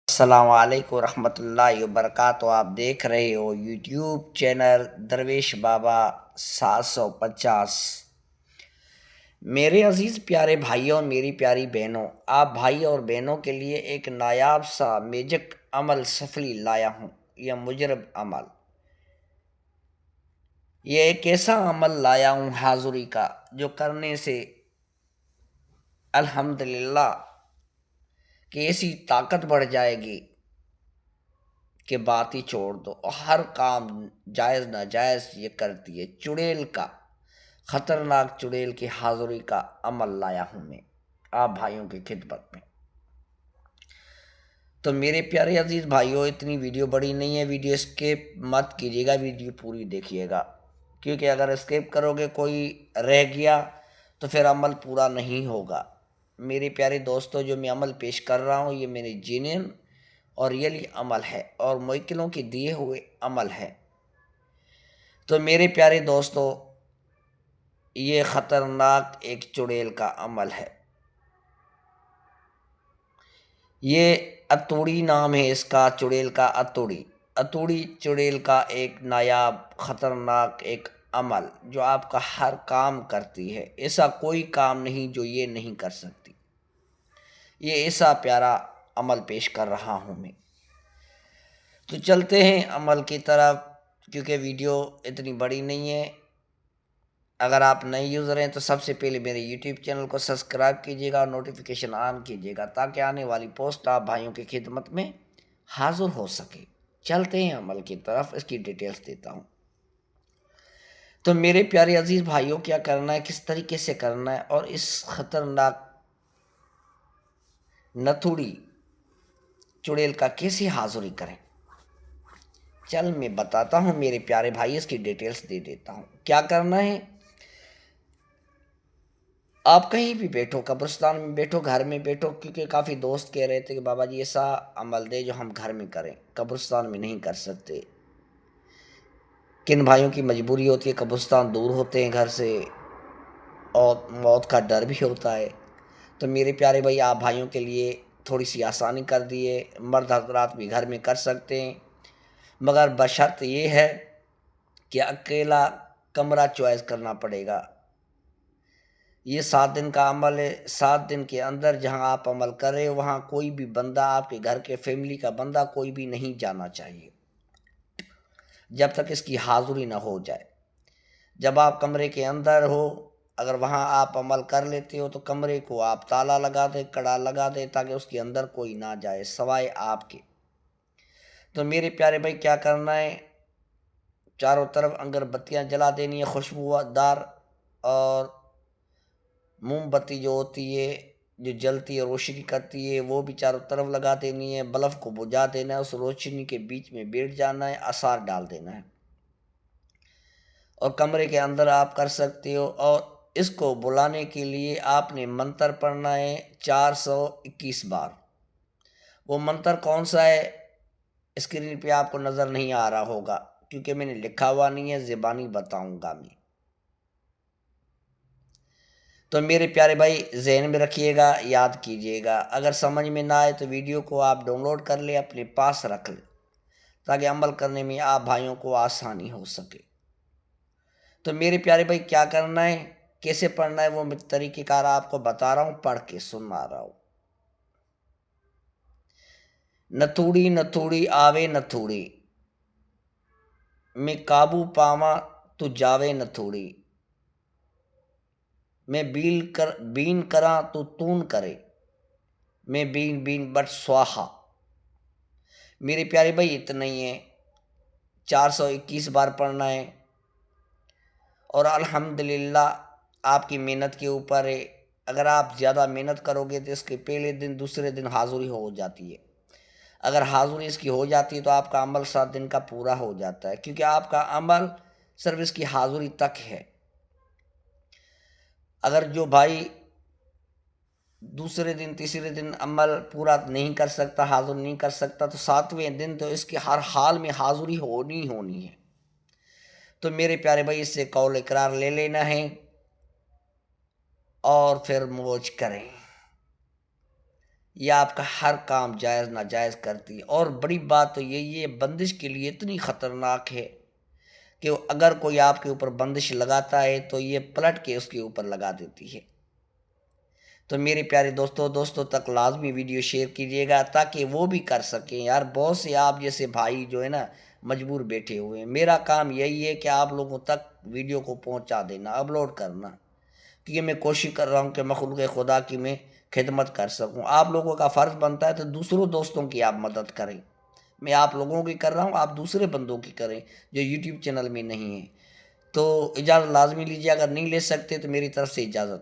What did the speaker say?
السلام علیکم ورحمۃ اللہ وبرکاتہ۔ آپ دیکھ رہے ہو یوٹیوب چینل درویش بابا 750۔ میرے عزیز پیارے بھائیوں اور میری پیاری بہنوں، آپ بھائی اور بہنوں کے لیے ایک نایاب سا میجک عمل سفلی لایا ہوں، یہ مجرب عمل۔ یہ ایک ایسا عمل لایا ہوں حاضری کا جو کرنے سے الحمدللہ کہ ایسی طاقت بڑھ جائے گی کہ بات ہی چھوڑ دو، ہر کام جائز ناجائز یہ کرتی ہے۔ چڑیل کا، خطرناک چڑیل کی حاضری کا عمل لایا ہوں میں آپ بھائیوں کی خدمت میں۔ تو میرے پیارے عزیز بھائیوں، اتنی ویڈیو بڑی نہیں ہے، ویڈیو اسکیپ مت کیجیے گا، ویڈیو پوری دیکھیے گا، کیونکہ اگر اسکیپ کرو گے کوئی رہ گیا تو پھر عمل پورا نہیں ہوگا۔ میرے پیارے دوستوں، جو میں عمل پیش کر رہا ہوں یہ میرے جینین اور ریئلی عمل ہے اور موکلوں کے دیے ہوئے عمل ہے۔ تو میرے پیارے دوستو، یہ خطرناک ایک چڑیل کا عمل ہے۔ یہ اتوڑی نام ہے اس کا، چڑیل کا اتوڑی چڑیل کا ایک نایاب خطرناک ایک عمل جو آپ کا ہر کام کرتی ہے۔ ایسا کوئی کام نہیں جو یہ نہیں کر سکتی۔ یہ ایسا پیارا عمل پیش کر رہا ہوں میں۔ تو چلتے ہیں عمل کی طرف، کیونکہ ویڈیو اتنی بڑی نہیں ہے۔ اگر آپ نئے یوزر ہیں تو سب سے پہلے میرے یوٹیوب چینل کو سبسکرائب کیجیے گا اور نوٹیفیکیشن آن کیجیے گا تاکہ آنے والی پوسٹ آپ بھائیوں کی خدمت میں حاضر ہو سکے۔ چلتے ہیں عمل کی طرف، اس کی ڈیٹیلز دیتا ہوں۔ تو میرے پیارے عزیز بھائیوں، کیا کرنا ہے، کس طریقے سے کرنا ہے اور اس خطرناک نتھوڑی چڑیل کا کیسے حاضری کریں، چل میں بتاتا ہوں میرے پیارے بھائی، اس کی ڈیٹیلز دے دیتا ہوں۔ کیا کرنا ہے، آپ کہیں بھی بیٹھو، قبرستان میں بیٹھو، گھر میں بیٹھو، کیونکہ کافی دوست کہہ رہے تھے کہ بابا جی ایسا عمل دے جو ہم گھر میں کریں، قبرستان میں نہیں کر سکتے۔ کن بھائیوں کی مجبوری ہوتی ہے، قبرستان دور ہوتے ہیں گھر سے اور موت کا ڈر بھی ہوتا ہے۔ تو میرے پیارے بھائی، آپ بھائیوں کے لیے تھوڑی سی آسانی کر دیے، مرد حضرات بھی گھر میں کر سکتے ہیں، مگر بشرط یہ ہے کہ اکیلا کمرہ چوائس کرنا پڑے گا۔ یہ 7 دن کا عمل ہے، 7 دن کے اندر جہاں آپ عمل کر رہے ہو وہاں کوئی بھی بندہ، آپ کے گھر کے فیملی کا بندہ کوئی بھی نہیں جانا چاہیے جب تک اس کی حاضری نہ ہو جائے۔ جب آپ کمرے کے اندر ہو، اگر وہاں آپ عمل کر لیتے ہو تو کمرے کو آپ تالا لگا دیں، کڑا لگا دیں تاکہ اس کے اندر کوئی نہ جائے سوائے آپ کے۔ تو میرے پیارے بھائی، کیا کرنا ہے، چاروں طرف اگر بتیاں جلا دینی ہے خوشبودار، اور موم بتی جو ہوتی ہے جو جلتی ہے روشنی کرتی ہے وہ بھی چاروں طرف لگا دینی ہے، بلب کو بجھا دینا ہے، اس روشنی کے بیچ میں بیٹھ جانا ہے، آثار ڈال دینا ہے، اور کمرے کے اندر آپ کر سکتے ہو۔ اور اس کو بلانے کے لیے آپ نے منتر پڑھنا ہے 421 بار۔ وہ منتر کون سا ہے، اسکرین پہ آپ کو نظر نہیں آ رہا ہوگا کیونکہ میں نے لکھا ہوا نہیں ہے، زبانی بتاؤں گا میں۔ تو میرے پیارے بھائی ذہن میں رکھیے گا، یاد کیجیے گا، اگر سمجھ میں نہ آئے تو ویڈیو کو آپ ڈاؤن لوڈ کر لیں، اپنے پاس رکھ لیں تاکہ عمل کرنے میں آپ بھائیوں کو آسانی ہو سکے۔ تو میرے پیارے بھائی، کیا کرنا ہے، کیسے پڑھنا ہے، وہ میں طریقہ کار آپ کو بتا رہا ہوں، پڑھ کے سنا رہا ہوں۔ نتھوڑی نتھوڑی آوے نتھوڑی، میں قابو پاواں تو جاوے نتھوڑی، میں بین کراں تو تون کرے، میں بین بین بٹ سواہا۔ میرے پیارے بھائی اتنا ہی ہے، 421 بار پڑھنا ہے، اور الحمدللہ آپ کی محنت کے اوپر ہے۔ اگر آپ زیادہ محنت کرو گے تو اس کے پہلے دن دوسرے دن حاضری ہو جاتی ہے۔ اگر حاضری اس کی ہو جاتی ہے تو آپ کا عمل 7 دن کا پورا ہو جاتا ہے، کیونکہ آپ کا عمل صرف اس کی حاضری تک ہے۔ اگر جو بھائی دوسرے دن تیسرے دن عمل پورا نہیں کر سکتا، حاضر نہیں کر سکتا، تو 7ویں دن تو اس کی ہر حال میں حاضری ہونی ہے۔ تو میرے پیارے بھائی، اس سے قول اقرار لے لینا ہے اور پھر موج کریں۔ یہ آپ کا ہر کام جائز ناجائز کرتی ہے۔ اور بڑی بات تو یہ بندش کے لیے اتنی خطرناک ہے کہ اگر کوئی آپ کے اوپر بندش لگاتا ہے تو یہ پلٹ کے اس کے اوپر لگا دیتی ہے۔ تو میرے پیارے دوستوں تک لازمی ویڈیو شیئر کیجیے گا تاکہ وہ بھی کر سکیں۔ یار بہت سے آپ جیسے بھائی جو ہے نا مجبور بیٹھے ہوئے ہیں، میرا کام یہی ہے کہ آپ لوگوں تک ویڈیو کو پہنچا دینا، اپلوڈ کرنا، کیونکہ میں کوشش کر رہا ہوں کہ مخلوق خدا کی میں خدمت کر سکوں۔ آپ لوگوں کا فرض بنتا ہے تو دوسروں دوستوں کی آپ مدد کریں۔ میں آپ لوگوں کی کر رہا ہوں، آپ دوسرے بندوں کی کریں جو یوٹیوب چینل میں نہیں ہیں۔ تو اجازت لازمی لیجیے، اگر نہیں لے سکتے تو میری طرف سے اجازت ہے۔